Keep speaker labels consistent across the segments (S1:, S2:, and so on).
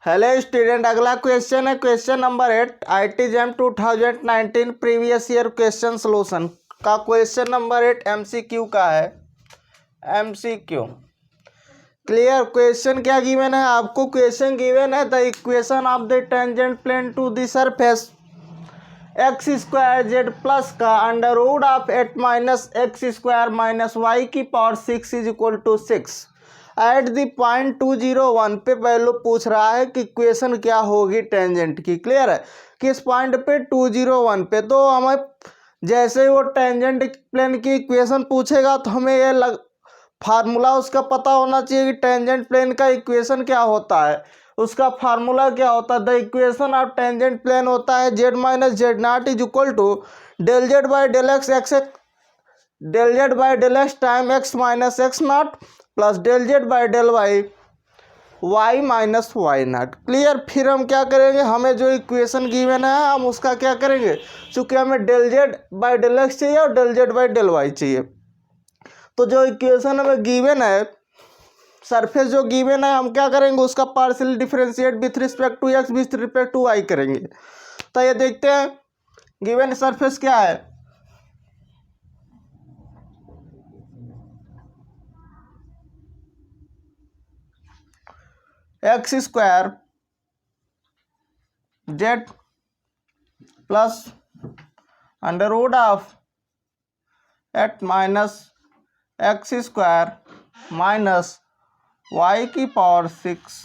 S1: Hello student, अगला question है question number 8 IIT-JEM 2019 previous year question solution का। Question number 8 MCQ का है। MCQ clear. क्वेश्चन क्या गिवन है आपको? क्वेश्चन गिवन है the equation of the tangent plane to the surface x square z plus का under root of 8 minus x square minus y की power 6 is equal to 6 at the point 201 पे value पूछ रहा है कि equation क्या होगी टेंजेंट की। क्लियर है। किस पॉइंट पे? 201 पे। तो हमें जैसे ही वो टेंजेंट प्लेन की इक्वेशन पूछेगा तो हमें ये फार्मूला उसका पता होना चाहिए कि टेंजेंट प्लेन का इक्वेशन क्या होता है। उसका फार्मूला क्या होता है? The equation of tangent plane होता है z minus z naught is equal to del z by del x x del z by del x time x minus x naught plus del z by del y y minus y naught. Clear. फिर हम क्या करेंगे, हमें जो equation given है हम उसका क्या करेंगे, चूंकि हमें del z by del x चाहिए और del z by del y चाहिए, तो जो इक्वेशन हमें गिवन है सरफेस जो गिवन है हम क्या करेंगे, उसका partial differentiate with respect to x with respect to y करेंगे। तो ये देखते हैं गिवन सरफेस क्या है। X square z plus under root of 8 minus x square minus y की पावर 6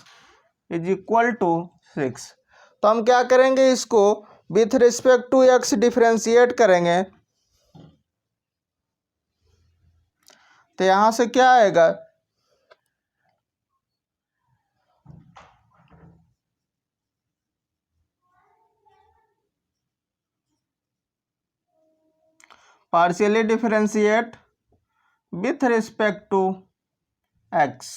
S1: इज इक्वल टू 6। तो हम क्या करेंगे, इसको with respect to x differentiate करेंगे। तो यहां से क्या आएगा, partially differentiate with respect to x.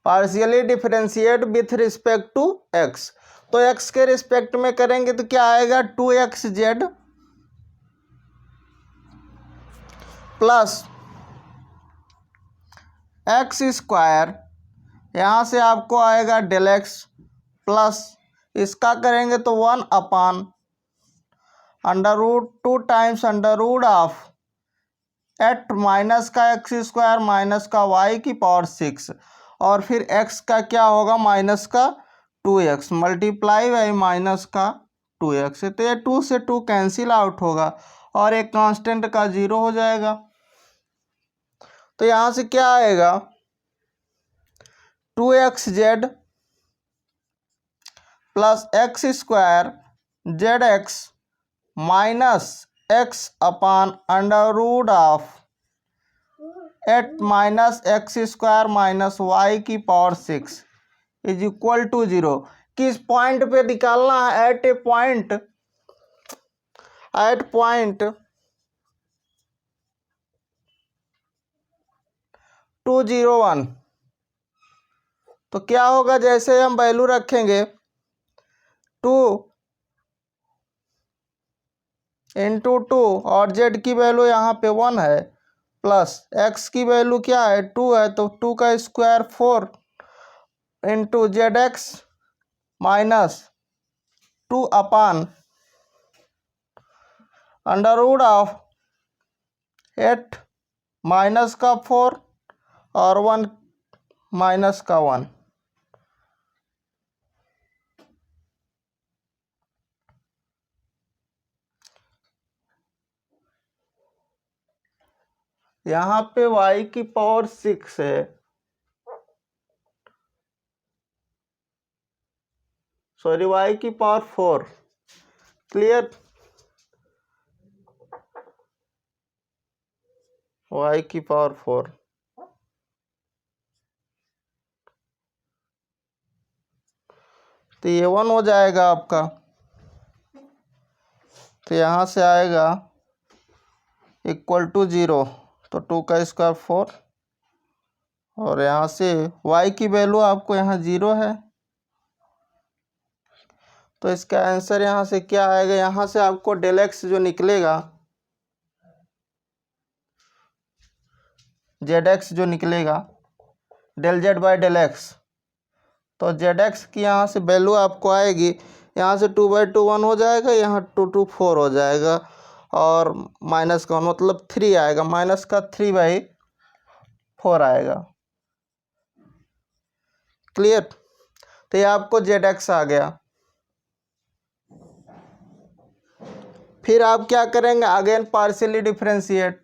S1: Partially differentiate with respect to x. तो एक्स के रिस्पेक्ट में करेंगे तो क्या आएगा, 2x z plus x square, यहाँ से आपको आएगा डेल एक्स प्लस इसका करेंगे तो 1 upon under root 2 times under root of 8 minus का एक्स स्क्वायर माइनस का वाई की पावर 6 और फिर x का क्या होगा, माइनस का 2x मल्टीप्लाई बाई माइनस का 2x। तो ये 2 से 2 कैंसिल आउट होगा और एक कांस्टेंट का 0 हो जाएगा। तो यहाँ से क्या आएगा, 2x z plus x square z x minus x upon under root of 8 minus x square minus y की पावर 6 इज इक्वल टू 0। किस पॉइंट पे निकालना है, एट ए पॉइंट 201। तो क्या होगा, जैसे हम वैल्यू रखेंगे 2 इंटू 2 और जेड की वैल्यू यहाँ पे 1 है प्लस एक्स की वैल्यू क्या है 2 है, तो 2 का square 4 into z x minus 2 upon under root of 8 minus का 4 और 1 माइनस का 1। यहाँ पे y की पावर 6 है, सॉरी y की पावर 4। क्लियर। y की पावर 4 तो ये 1 हो जाएगा आपका। तो यहाँ से आएगा इक्वल टू 0, तो 2 का स्क्वायर 4 और यहाँ से y की वैल्यू आपको यहाँ 0 है। तो इसका आंसर यहाँ से क्या आएगा, यहाँ से आपको डेल एक्स जो निकलेगा, जेड एक्स जो निकलेगा, del z by del x, तो जेड एक्स की यहाँ से वैल्यू आपको आएगी, यहाँ से 2/2 1 हो जाएगा, यहाँ 2 4 हो जाएगा, और माइनस का मतलब 3 आएगा, माइनस का 3/4 आएगा। क्लियर। तो ये आपको जेड एक्स आ गया। फिर आप क्या करेंगे, again partially differentiate.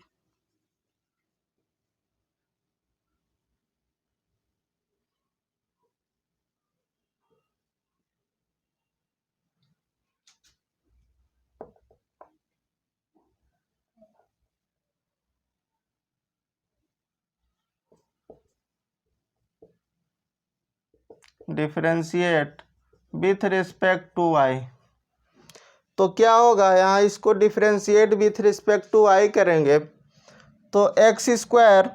S1: Differentiate with respect to y, तो क्या होगा, यहाँ इसको differentiate with respect to y करेंगे तो x square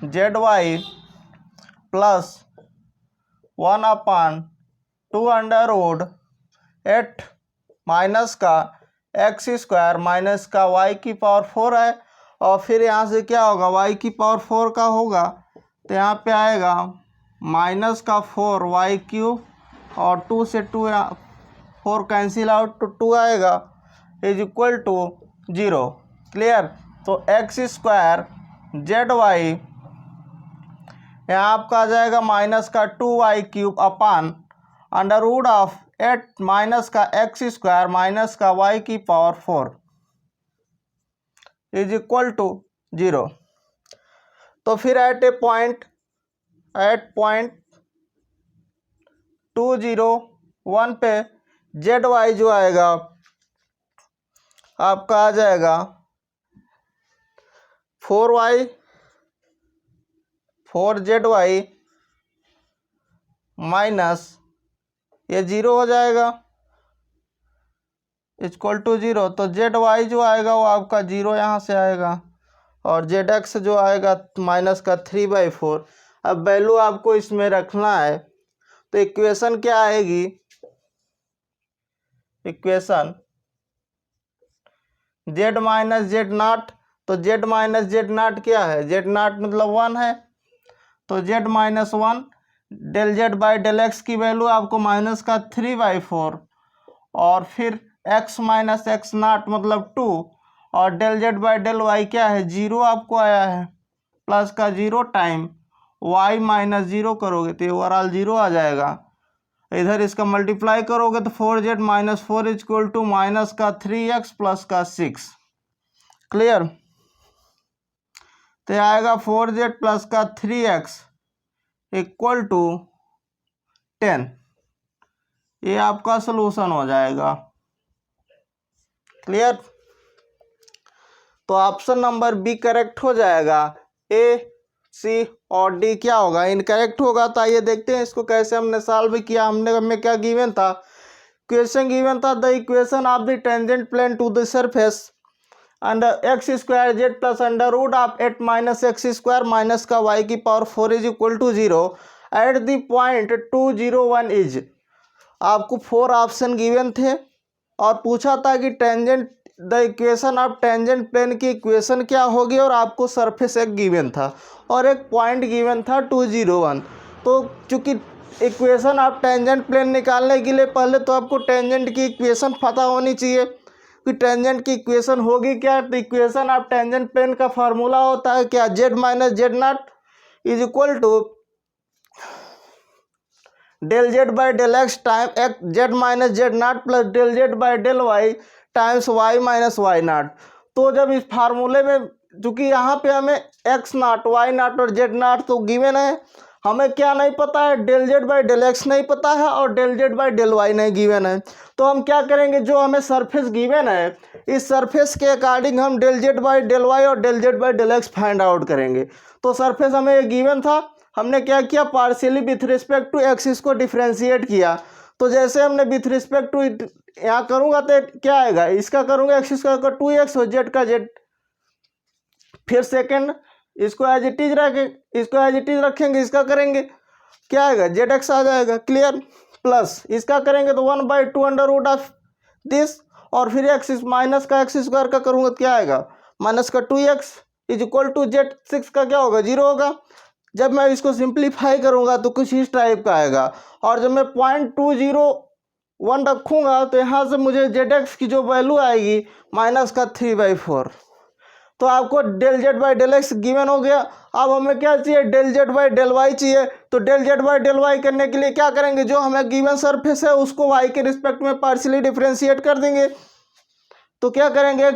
S1: z y plus 1/2 under root 8 minus का एक्स स्क्वायर माइनस का y की पावर 4 है, और फिर यहाँ से क्या होगा, y की पावर 4 का होगा तो यहाँ पे आएगा माइनस का 4y³ और 2 से 2 4 कैंसिल आउट तो 2 आएगा इज इक्वल टू 0। क्लियर। तो एक्स स्क्वायर जेड वाई यहाँ आपका आ जाएगा माइनस का 2y³ upon under root of 8 minus का एक्स स्क्वायर माइनस का y की पावर 4 इज इक्वल टू 0। तो फिर एट पॉइंट 2 0 1 पे जेड वाई जो आएगा आपका आ जाएगा 4z/y माइनस ये 0 हो जाएगा इक्वल टू 0। तो जेड वाई जो आएगा वो आपका 0 यहाँ से आएगा, और जेड एक्स जो आएगा माइनस का 3/4। अब वैल्यू आपको इसमें रखना है, तो इक्वेशन क्या आएगी, equation z minus z naught, तो जेड माइनस जेड नॉट क्या है, जेड नॉट मतलब 1 है, तो z minus 1 del z by del x की वैल्यू आपको माइनस का 3/4, और फिर एक्स माइनस एक्स नॉट मतलब 2, और del z by del y क्या है 0 आपको आया है, प्लस का 0 टाइम y माइनस 0 करोगे तो ओवरऑल 0 आ जाएगा। इधर इसका मल्टीप्लाई करोगे तो 4z minus 4 is equal to minus का 3x प्लस का 6। क्लियर। तो आएगा 4z प्लस का 3x इक्वल टू 10। ये आपका सलूशन हो जाएगा। क्लियर। तो ऑप्शन नंबर बी करेक्ट हो जाएगा, ए सी और डी क्या होगा, इनकरेक्ट होगा। तो आइए देखते हैं इसको कैसे हमने सॉल्व किया। हमें क्या गिवन था, क्वेश्चन गिवन था the equation of the tangent plane to the surface under x square z plus under root of 8 minus x square minus का y की power 4 is equal to 0 at the point 2 0 1 is. आपको 4 option given थे और पूछा था कि tangent the equation of tangent plane की equation क्या होगी, और आपको सरफेस एक गिवन था और एक पॉइंट गिवन था 2 0 1। तो चूंकि इक्वेशन ऑफ टेंजेंट प्लेन निकालने के लिए पहले तो आपको टेंजेंट की इक्वेशन पता होनी चाहिए कि टेंजेंट की इक्वेशन होगी क्या। तो इक्वेशन ऑफ टेंजेंट प्लेन का फार्मूला होता है क्या, z minus z naught is equal to del z by del x time x z minus z naught plus del z by del y times y minus y naught. तो जब इस फार्मूले में चूंकि यहाँ पे हमें एक्स नॉट वाई नॉट और जेड नॉट तो गिवन है, हमें क्या नहीं पता है, del z by del x नहीं पता है और del z by del y नहीं गिवन है। तो हम क्या करेंगे, जो हमें सरफेस गिवन है इस सरफेस के अकॉर्डिंग हम del z by del y और del z by del x find out करेंगे। तो सरफेस हमें ये गिवन था, हमने क्या किया, partially with respect to x इसको डिफ्रेंशिएट किया। तो जैसे हमने विथ रिस्पेक्ट टू यहाँ करूँगा तो क्या आएगा, इसका करूँगा एक्स इसका 2x और जेड का जेड। फिर सेकेंड इसको एज इट इज रखेंगे, इसका करेंगे क्या आएगा, जेड एक्स आ जाएगा। क्लियर। प्लस इसका करेंगे तो 1/2 अंडर रूट ऑफ दिस, और फिर एक्स माइनस का एक्स स्क्वायर का करूँगा तो क्या आएगा, माइनस का 2x is equal to Z 6 का क्या होगा, 0 होगा। जब मैं इसको सिंप्लीफाई करूँगा तो कुछ इस टाइप का आएगा, और जब मैं 0.201 रखूँगा तो यहाँ से मुझे जेड एक्स की जो वैल्यू आएगी माइनस का 3/4। तो आपको del z by del x given हो गया। अब हमें क्या चाहिए, del z by del y चाहिए। तो del z by del y करने के लिए क्या करेंगे, जो हमें गिवन सरफेस है उसको वाई के रिस्पेक्ट में पार्शियली डिफरेंशिएट कर देंगे। तो क्या करेंगे,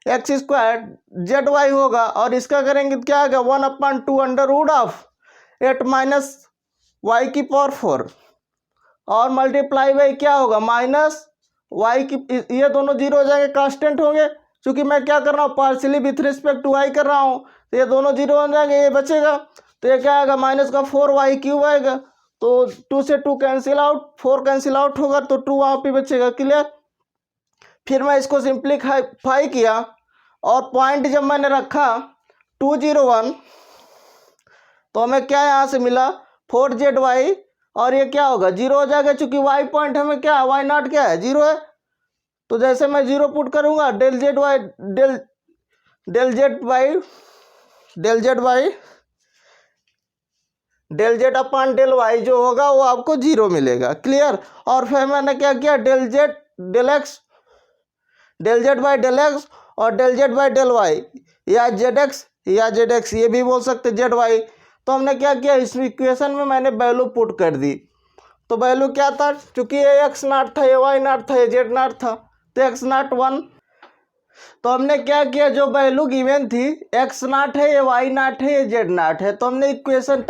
S1: एक्स स्क्वायर जेड वाई होगा, और इसका करेंगे क्या आएगा, 1/2 under root of 8 minus y की पावर 4, और मल्टीप्लाई बाई क्या होगा, माइनस वाई की, ये दोनों जीरो हो जाएंगे, कांस्टेंट होंगे। क्योंकि मैं क्या कर रहा हूँ, partially with respect to y कर रहा हूँ, तो ये दोनों जीरो हो जाएंगे, ये बचेगा। तो ये क्या आएगा, माइनस का 4y³ आएगा। तो 2 से 2 कैंसिल आउट, 4 कैंसिल आउट होगा, तो 2 वहाँ पे बचेगा। क्लियर। फिर मैं इसको सिंप्लीफाई किया, और पॉइंट जब मैंने रखा 201, तो हमें क्या यहाँ से मिला 4zy, और ये क्या होगा, 0 हो जाएगा। चूंकि y पॉइंट हमें क्या है, y0 क्या है, 0 है। तो जैसे मैं 0 पुट करूंगा, del z upon del y जो होगा वो आपको 0 मिलेगा। क्लियर। और फिर मैंने क्या किया, del z by del x और del z by del y, या जेड एक्स ये भी बोल सकते जेड वाई। तो हमने क्या किया, इस इक्वेशन में मैंने वैल्यू पुट कर दी। तो वैल्यू क्या था, चूंकि ये x0 था, ये y0 था, ये z0 था, तो x0 1। तो हमने क्या किया, जो वैल्यू गिवन थी x0 है, ये y0 है, ये z0 है, तो हमने equation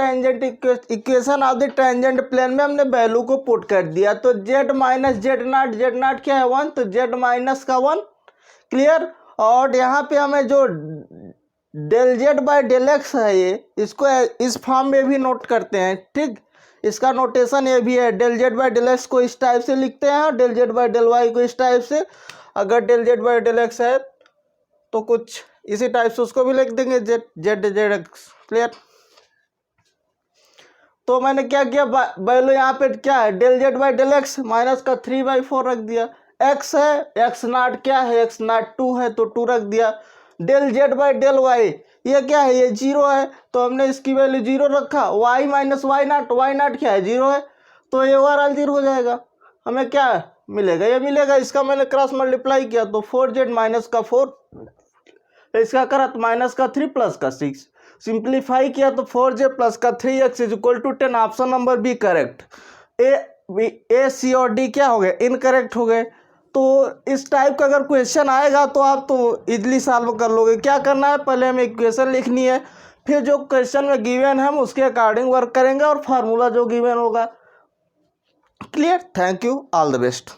S1: of the tangent plane में हमने वैल्यू को पुट कर दिया। तो z माइनस z0 क्या है 1, तो z माइनस का 1। क्लियर। और यहाँ पे हमें जो del z by del x है, ये इसको इस फॉर्म में भी नोट करते हैं। ठीक, इसका नोटेशन ये भी है, del z by del x को इस टाइप से लिखते हैं, और del z by del y को इस टाइप से। अगर del z by del x है तो कुछ इसी टाइप से उसको भी लिख देंगे, जेड एक्स। क्लियर। तो मैंने क्या किया, वैल्यू यहाँ पे क्या है, del z by del x minus का 3/4 रख दिया। एक्स है, x0 क्या है, x0 2 है, तो 2 रख दिया। Del z by del y ये क्या है, ये 0 है, तो हमने इसकी वैल्यू 0 रखा। y माइनस y0 क्या है, 0 है, तो ये ओवरऑल 0 हो जाएगा। हमें क्या मिलेगा, ये मिलेगा। इसका मैंने क्रॉस मल्टीप्लाई किया तो 4z माइनस का 4, इसका करा तो माइनस का 3 प्लस का 6, सिंप्लीफाई किया तो 4j प्लस का 3x is equal to 10। Option number b correct. A c और डी क्या हो गए, इनकरेक्ट हो गए। तो इस टाइप का अगर क्वेश्चन आएगा तो आप तो इजीली सॉल्व कर लोगे। क्या करना है, पहले हमें इक्वेशन लिखनी है, फिर जो क्वेश्चन में गिवन है हम उसके अकॉर्डिंग वर्क करेंगे, और फार्मूला जो गिवन होगा। Clear. Thank you, all the best.